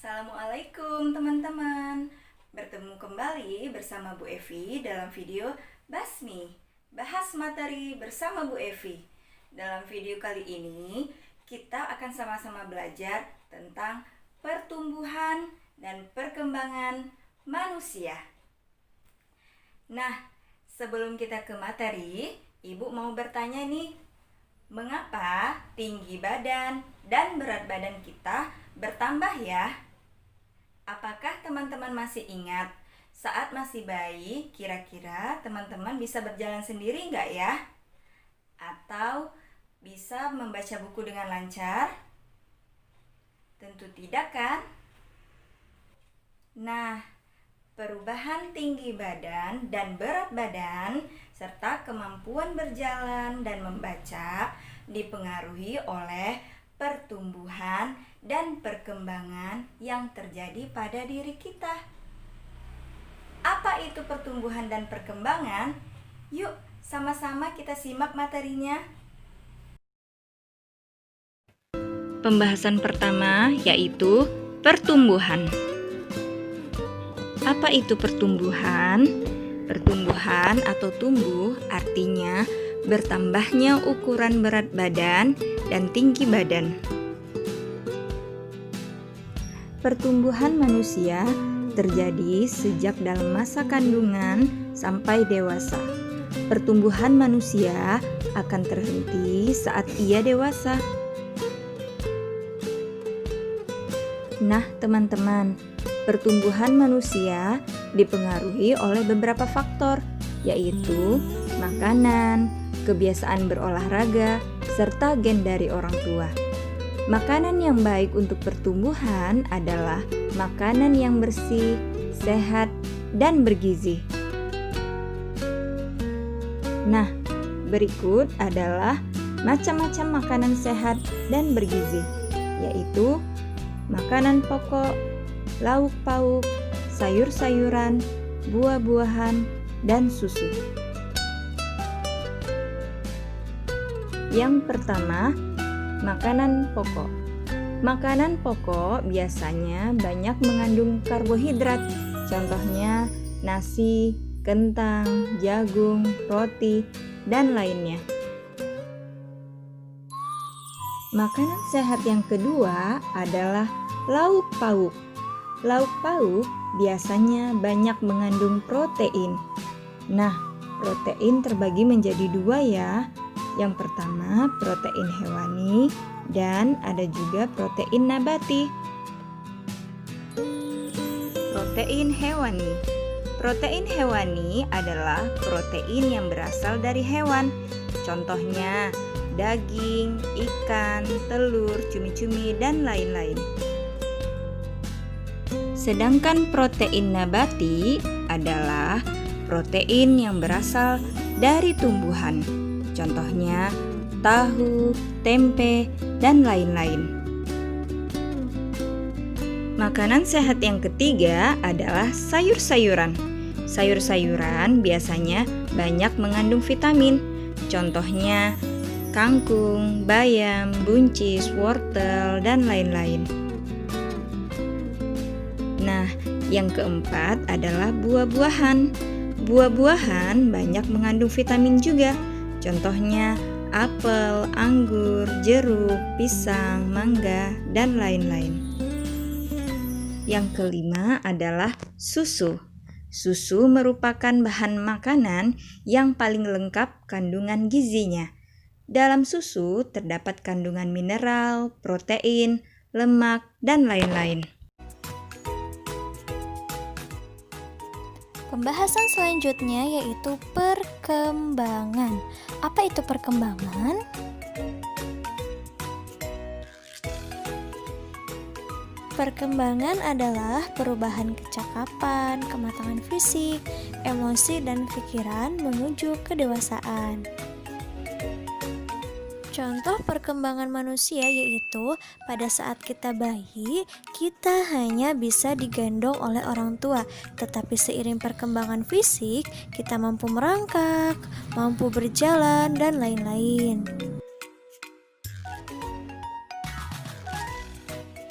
Assalamualaikum teman-teman. Bertemu kembali bersama Bu Evi dalam video Basmi, bahas materi bersama Bu Evi. Dalam video kali ini kita akan sama-sama belajar tentang pertumbuhan dan perkembangan manusia. Nah, sebelum kita ke materi, Ibu mau bertanya nih, mengapa tinggi badan dan berat badan kita bertambah ya? Apakah teman-teman masih ingat saat masih bayi, kira-kira teman-teman bisa berjalan sendiri nggak ya? Atau bisa membaca buku dengan lancar? Tentu tidak kan? Nah, perubahan tinggi badan dan berat badan serta kemampuan berjalan dan membaca dipengaruhi oleh pertumbuhan dan perkembangan yang terjadi pada diri kita. Apa itu pertumbuhan dan perkembangan? Yuk, sama-sama kita simak materinya. Pembahasan pertama yaitu pertumbuhan. Apa itu pertumbuhan? Pertumbuhan atau tumbuh artinya bertambahnya ukuran berat badan dan tinggi badan. Pertumbuhan manusia terjadi sejak dalam masa kandungan sampai dewasa. Pertumbuhan manusia akan terhenti saat ia dewasa. Nah, teman-teman, pertumbuhan manusia dipengaruhi oleh beberapa faktor, yaitu makanan, kebiasaan berolahraga, serta gen dari orang tua. Makanan yang baik untuk pertumbuhan adalah makanan yang bersih, sehat, dan bergizi. Nah, berikut adalah macam-macam makanan sehat dan bergizi, yaitu makanan pokok, lauk pauk, sayur-sayuran, buah-buahan, dan susu. Yang pertama, makanan pokok. Makanan pokok biasanya banyak mengandung karbohidrat, contohnya nasi, kentang, jagung, roti, dan lainnya. Makanan sehat yang kedua adalah lauk pauk. Lauk pauk biasanya banyak mengandung protein. Nah, protein terbagi menjadi dua ya. Yang pertama protein hewani dan ada juga protein nabati. Protein hewani. Protein hewani adalah protein yang berasal dari hewan. Contohnya daging, ikan, telur, cumi-cumi, dan lain-lain. Sedangkan protein nabati adalah protein yang berasal dari tumbuhan. Contohnya tahu, tempe, dan lain-lain. Makanan sehat yang ketiga adalah sayur-sayuran. Sayur-sayuran biasanya banyak mengandung vitamin. Contohnya kangkung, bayam, buncis, wortel, dan lain-lain. Nah, yang keempat adalah buah-buahan. Buah-buahan banyak mengandung vitamin juga. Contohnya apel, anggur, jeruk, pisang, mangga, dan lain-lain. Yang kelima adalah susu. Susu merupakan bahan makanan yang paling lengkap kandungan gizinya. Dalam susu terdapat kandungan mineral, protein, lemak, dan lain-lain. Pembahasan selanjutnya yaitu perkembangan. Apa itu perkembangan? Perkembangan adalah perubahan kecakapan, kematangan fisik, emosi, dan pikiran menuju kedewasaan. Contoh perkembangan manusia yaitu pada saat kita bayi, kita hanya bisa digendong oleh orang tua, tetapi seiring perkembangan fisik, kita mampu merangkak, mampu berjalan, dan lain-lain.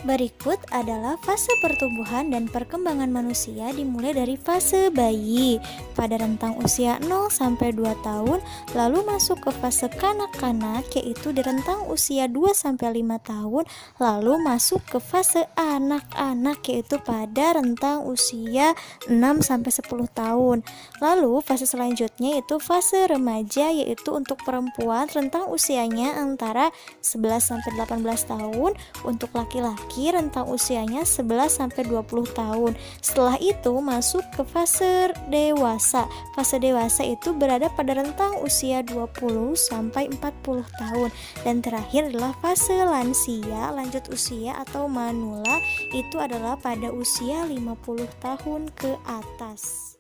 Berikut adalah fase pertumbuhan dan perkembangan manusia dimulai dari fase bayi pada rentang usia 0 sampai 2 tahun, lalu masuk ke fase kanak-kanak yaitu di rentang usia 2 sampai 5 tahun, lalu masuk ke fase anak-anak yaitu pada rentang usia 6 sampai 10 tahun. Lalu fase selanjutnya yaitu fase remaja yaitu untuk perempuan rentang usianya antara 11 sampai 18 tahun, untuk laki-laki rentang usianya 11 sampai 20 tahun. Setelah itu masuk ke fase dewasa. Fase dewasa itu berada pada rentang usia 20 sampai 40 tahun. Dan terakhir adalah fase lansia, lanjut usia atau manula, itu adalah pada usia 50 tahun ke atas.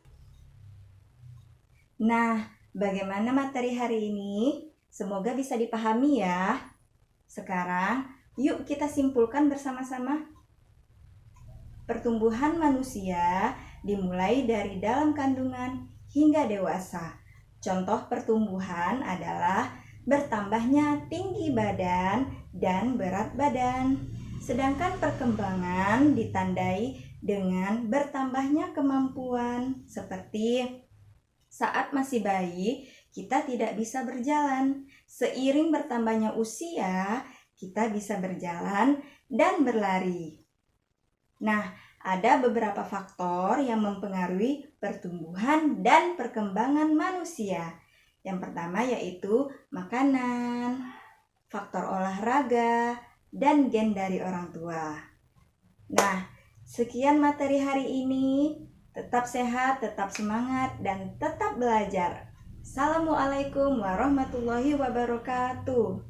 Nah, bagaimana materi hari ini? Semoga bisa dipahami ya. Sekarang, yuk kita simpulkan bersama-sama. Pertumbuhan manusia dimulai dari dalam kandungan hingga dewasa. Contoh pertumbuhan adalah bertambahnya tinggi badan dan berat badan. Sedangkan perkembangan ditandai dengan bertambahnya kemampuan, seperti saat masih bayi, kita tidak bisa berjalan. Seiring bertambahnya usia, kita bisa berjalan dan berlari. Nah, ada beberapa faktor yang mempengaruhi pertumbuhan dan perkembangan manusia. Yang pertama yaitu makanan, faktor olahraga, dan gen dari orang tua. Nah, sekian materi hari ini. Tetap sehat, tetap semangat, dan tetap belajar. Assalamualaikum warahmatullahi wabarakatuh.